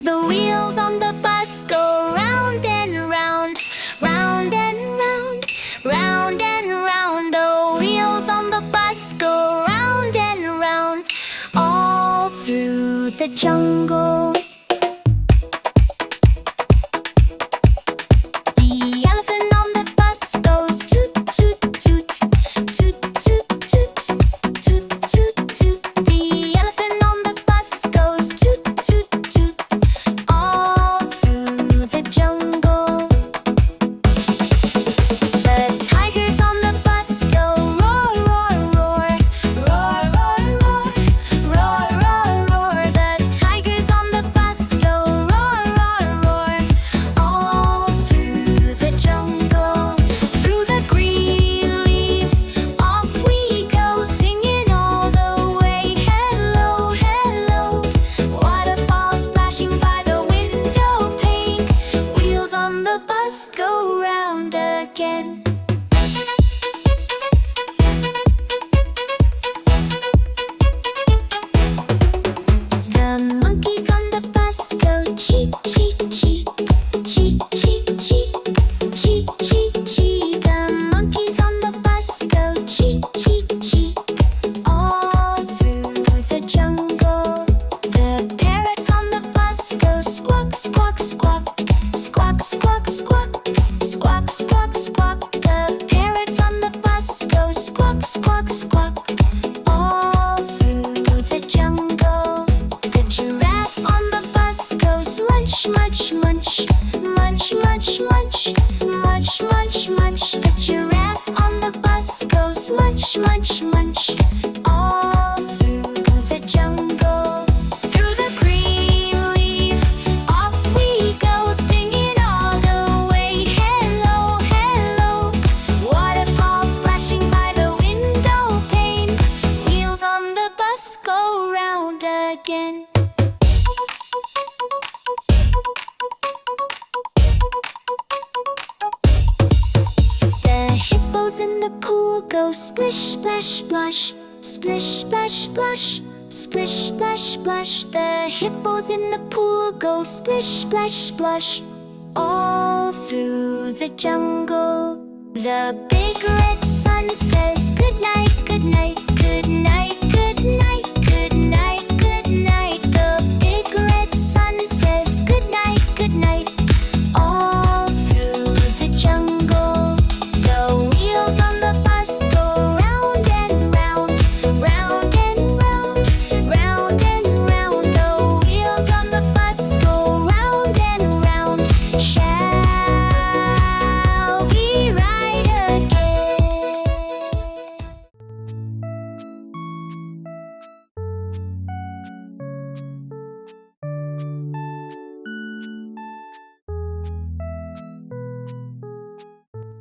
The wheels on the bus go round and round, round and round, round and round. The wheels on the bus go round and round, all through the jungle. The elephant on the bus goes toot, toot, toot, toot, toot, toot, toot, toot, toot. The elephant on the bus goes toot, toot, toot, all through the jungle. The tigers on the bus go roar, roar, roar, roar, roar, roar, roar, roar, roar. The tigers on the bus go roar, roar, roar, all through the jungle. Through the green leaves, off we go, singing all the way. Hello, hello, waterfall splashing by the window pane. Wheels on the bus go round again. The monkeys on the bus go chee, chee, chee, chee, chee, chee, chee, chee, chee. The monkeys on the bus go chee, chee, chee, all through the jungle. The parrots on the bus go squawk, squawk, squawk, squawk, squawk, squawk, squawk, squawk, squawk. The parrots on the bus go squawk, squawk, squawk, all through the jungle. The giraffe on the bus goes munch, munch, munch, munch, munch, munch, munch, munch, munch. The giraffe on the bus goes munch, munch, munch, all through the jungle. Through the green leaves, off we go, singing all the way. Hello, hello, waterfall splashing by the window pane. Wheels on the bus go round again. The hippos in the pool go splish, splash, splosh, splish, splash, splosh, splish, splash, splosh. The hippos in the pool go splish, splash, splosh, all through the jungle. The big red sun says good night, good night.